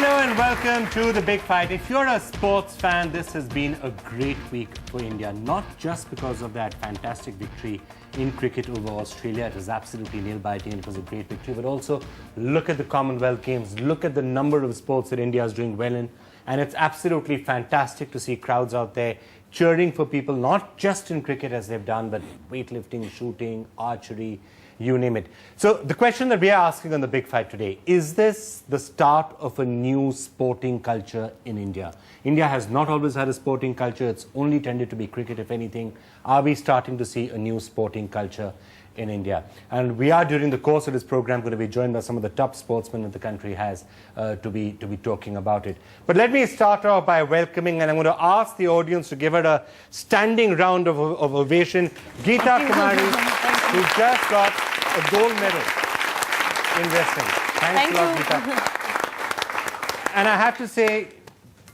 Hello and welcome to The Big Fight. If you're a sports fan, this has been a great week for India, not just because of that fantastic victory in cricket over Australia. It was absolutely nail-biting. It was a great victory. But also, look at the Commonwealth Games. Look at the number of sports that India is doing well in. And it's absolutely fantastic to see crowds out there cheering for people, not just in cricket as they've done, but weightlifting, shooting, archery, you name it. So the question that we are asking on The Big Fight today, is this the start of a new sporting culture in India? India has not always had a sporting culture. It's only tended to be cricket, if anything. Are we starting to see a new sporting culture in India? And we are, during the course of this program, going to be joined by some of the top sportsmen that the country has to be talking about it. But let me start off by welcoming, and I'm going to ask the audience to give it a standing round of ovation, Geeta Kumari, who just got a gold medal in wrestling. Thanks a lot, Geeta. And I have to say,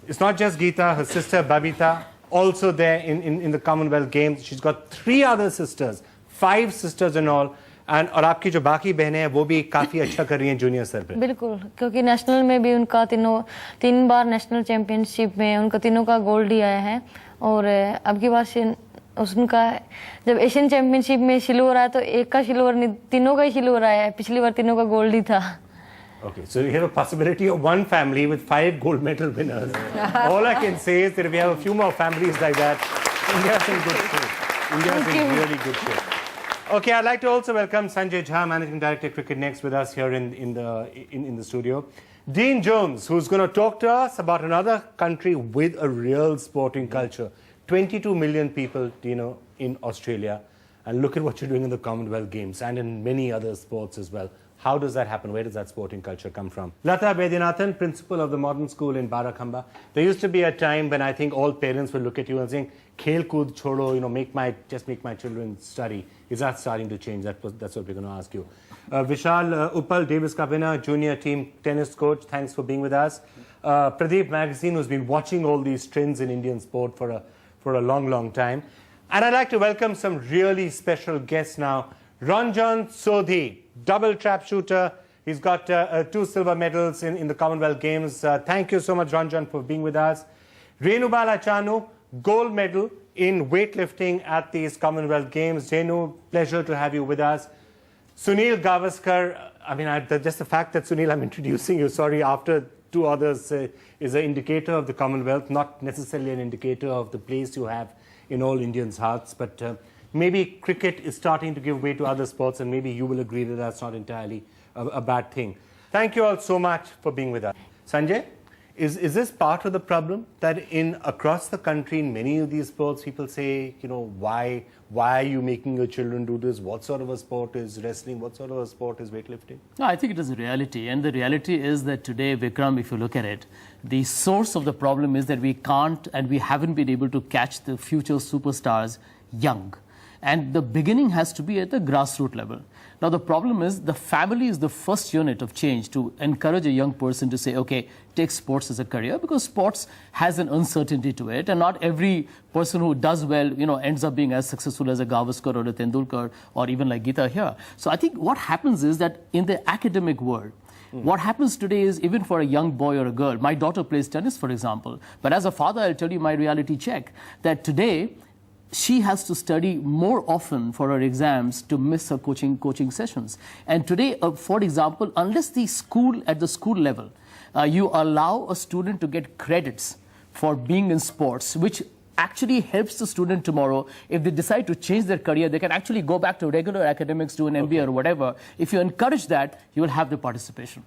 it's not just Geeta, her sister Babita, also there in the Commonwealth Games. She's got 3 other sisters, 5 sisters in all. And और आपकी जो बाकी बहनें हैं वो भी काफी अच्छा कर रही हैं जूनियर स्तर पे। बिल्कुल, क्योंकि नेशनल में भी उनका 3 बार नेशनल चैंपियनशिप में उनका तीनों का गोल्ड ही आया है। और अब की बार उनका जब एशियन चैंपियनशिप में सिल्वर आया तो एक का सिल्वर नहीं, तीनों का ही सिल्वर आया है। पिछली बार तीनों का गोल्ड ही था। Okay, so we have a possibility of one family with 5 gold medal winners. All I can say is that if we have a few more families like that, India's in good shape. India's in really good shape. Okay, I'd like to also welcome Sanjay Jha, Managing Director Cricket Next, with us here in the studio. Dean Jones, who's going to talk to us about another country with a real sporting culture. 22 million people, in Australia. And look at what you're doing in the Commonwealth Games and in many other sports as well. How does that happen? Where does that sporting culture come from? Lata Bedinathan, principal of the modern school in Barakhamba. There used to be a time when I think all parents will look at you and saying, "Khel kood chodo, make my children study." Is that starting to change? That's what we're going to ask you. Vishal Uppal, Davis Cup winner, junior team tennis coach. Thanks for being with us. Pradeep Magazine, who's been watching all these trends in Indian sport for a long, long time. And I'd like to welcome some really special guests now. Ranjan Sodhi, double trap shooter. He's got 2 silver medals in the Commonwealth Games. Thank you so much, Ranjan, for being with us. Renubala Chanu, gold medal in weightlifting at these Commonwealth Games. Renu, pleasure to have you with us. Sunil Gavaskar, just the fact that, Sunil, I'm introducing you, sorry, after 2 others is an indicator of the Commonwealth, not necessarily an indicator of the place you have in all Indians' hearts, but maybe cricket is starting to give way to other sports, and maybe you will agree that that's not entirely a bad thing. Thank you all so much for being with us. Sanjay, is this part of the problem that across the country in many of these sports people say, why are you making your children do this? What sort of a sport is wrestling? What sort of a sport is weightlifting? No, I think it is a reality. And the reality is that today, Vikram, if you look at it, the source of the problem is that we can't and we haven't been able to catch the future superstars young. And the beginning has to be at the grassroots level. Now, the problem is the family is the first unit of change to encourage a young person to say, okay, take sports as a career, because sports has an uncertainty to it. And not every person who does well, ends up being as successful as a Gavaskar or a Tendulkar or even like Geeta here. So I think what happens is that in the academic world, what happens today is, even for a young boy or a girl, my daughter plays tennis, for example. But as a father, I'll tell you my reality check, that today, she has to study more often for her exams to miss her coaching sessions. And today, for example, unless at the school level, you allow a student to get credits for being in sports, which actually helps the student tomorrow. If they decide to change their career, they can actually go back to regular academics, do an MBA or whatever. If you encourage that, you will have the participation.